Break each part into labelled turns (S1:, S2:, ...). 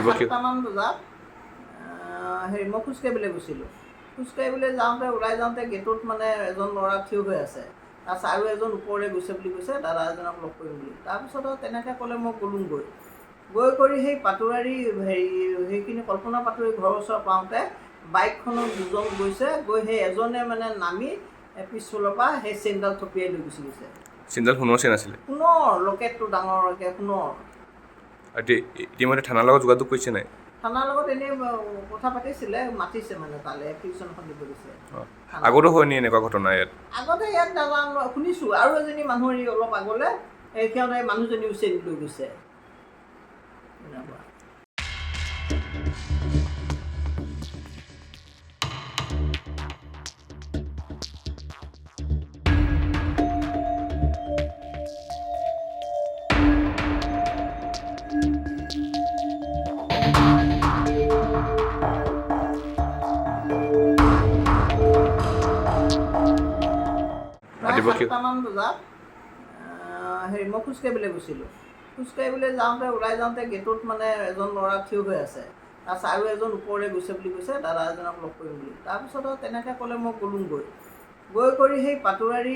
S1: সাতটামান বজাত মই খোজকাঢ়িবলৈ গৈছিলোঁ। খোজকাঢ়িবলৈ যাওঁতে ওলাই যাওঁতে গেটত মানে এজন ল'ৰা থিয় হৈ আছে। তাৰপিছত আৰু এজন ওপৰলৈ গৈছে বুলি কৈছে, দাদা এজনক লগ কৰিম বুলি। তাৰপিছত তেনেকৈ ক'লে মই গ'লোঁগৈ। গৈ কৰি সেই পাটোৱাৰী সেইখিনি কল্পনা পাটোৱাৰী ঘৰৰ ওচৰ পাওঁতে বাইকখনত দুজন গৈছে, গৈ সেই এজনে মানে নামি পিছফালৰ পৰা সেই চেইনডাল থপিয়াই লৈ গুচি গৈছে।
S2: চেইনডাল সোণৰ চেইন আছিলে?
S1: সোণৰ, লকেটটো ডাঙৰকৈ সোণৰ।
S2: ইতিমধ্যে থানাৰ লগত যোগাযোগ কৰিছে নাই?
S1: থানাৰ লগত এনেই কথা পাতিছিলে, মাতিছে মানে তালৈ এপ্লিকেশ্যন এখন দিব দিছে।
S2: আগতো হয়নি এনেকুৱা ঘটনা ইয়াত?
S1: আগতে ইয়াত নাজানো, শুনিছোঁ আৰু এজনী মানুহৰ অলপ আগলৈ সিহঁতে মানুহজনীও চেইন লৈ গৈছে। এনেকুৱা সাতটামান বজাত মই খোজকাঢ়িবলৈ গৈছিলোঁ। খোজকাঢ়িবলৈ যাওঁতে ওলাই যাওঁতে গেটত মানে এজন ল'ৰা থিয় হৈ আছে। তাৰপিছত আৰু এজন ওপৰলৈ গৈছে বুলি কৈছে, দাদা এজনক লগ কৰিম বুলি। তাৰপিছত তেনেকৈ ক'লে মই গ'লোঁগৈ। গৈ কৰি সেই পাটোৱাৰী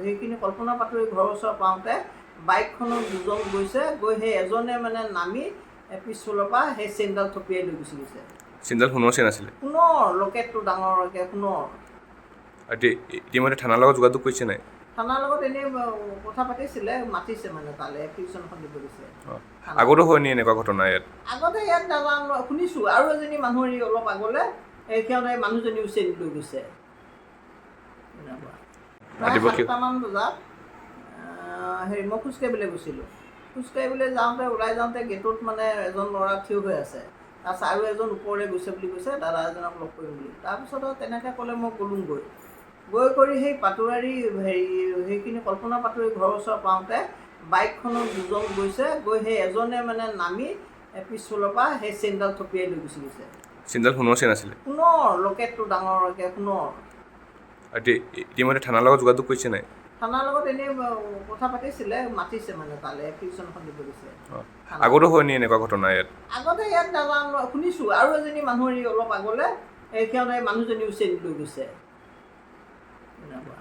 S1: সেইখিনি কল্পনা পাটোৱাৰী ঘৰৰ ওচৰ পাওঁতে বাইকখনত দুজন গৈছে, গৈ সেই এজনে মানে নামি পিছফালৰ পৰা সেই চেইনডাল থপিয়াই লৈ গুচি গৈছে।
S2: চেইনডাল সোণৰ চেইন আছিলে?
S1: সোণৰ, লকেটটো ডাঙৰকৈ সোণৰ।
S2: ইতিমধ্যে থানাৰ লগত যোগাযোগ কৰিছে নাই?
S1: থানাৰ লগত এনেই কথা পাতিছিলে, মাতিছে মানে তালৈ এপ্লিকেশ্যন এখন দিব দিছে।
S2: আগতো হয়নি এনেকুৱা ঘটনা ইয়াত? আগতে
S1: ইয়াত নাজানো, শুনিছোঁ আৰু এজনী মানুহৰ অলপ আগলৈ সিহঁতে মানুহজনীও চেইন লৈ গৈছে। এনেকুৱা সাতটামান বজাত মই খোজকাঢ়িবলৈ গৈছিলোঁ। খোজকাঢ়িবলৈ যাওঁতে ওলাই যাওঁতে গেটত মানে এজন ল'ৰা থিয় হৈ আছে। তাৰপিছত আৰু এজন ওপৰলৈ গৈছে বুলি কৈছে, দাদা এজনক লগ কৰিম বুলি। তাৰপিছত তেনেকৈ ক'লে মই গ'লোঁগৈ। গৈ কৰি সেই পাটোৱাৰী সেইখিনি কল্পনা পাটোৱাৰী ঘৰৰ ওচৰ পাওঁতে বাইকখনত দুজন গৈছে, গৈ সেই এজনে মানে নামি পিছফালৰ পৰা সেই চেইনডাল থপিয়াই লৈ গুচি গৈছে।
S2: চেইনডাল সোণৰ চেইন আছিলে?
S1: সোণৰ, লকেটটো ডাঙৰকৈ সোণৰ।
S2: ইতিমধ্যে থানাৰ লগত যোগাযোগ কৰিছে নাই?
S1: থানাৰ লগত এনেই কথা পাতিছিলে, মাতিছে মানে তালৈ এপ্লিকেশ্যন এখন দিব দিছে।
S2: আগতো হয়নি এনেকুৱা ঘটনা ইয়াত? আগতে
S1: ইয়াত নাজানো, শুনিছোঁ আৰু এজনী মানুহৰ অলপ আগলৈ সিহঁতে মানুহজনীও চেইন লৈ গৈছে। এনেকুৱা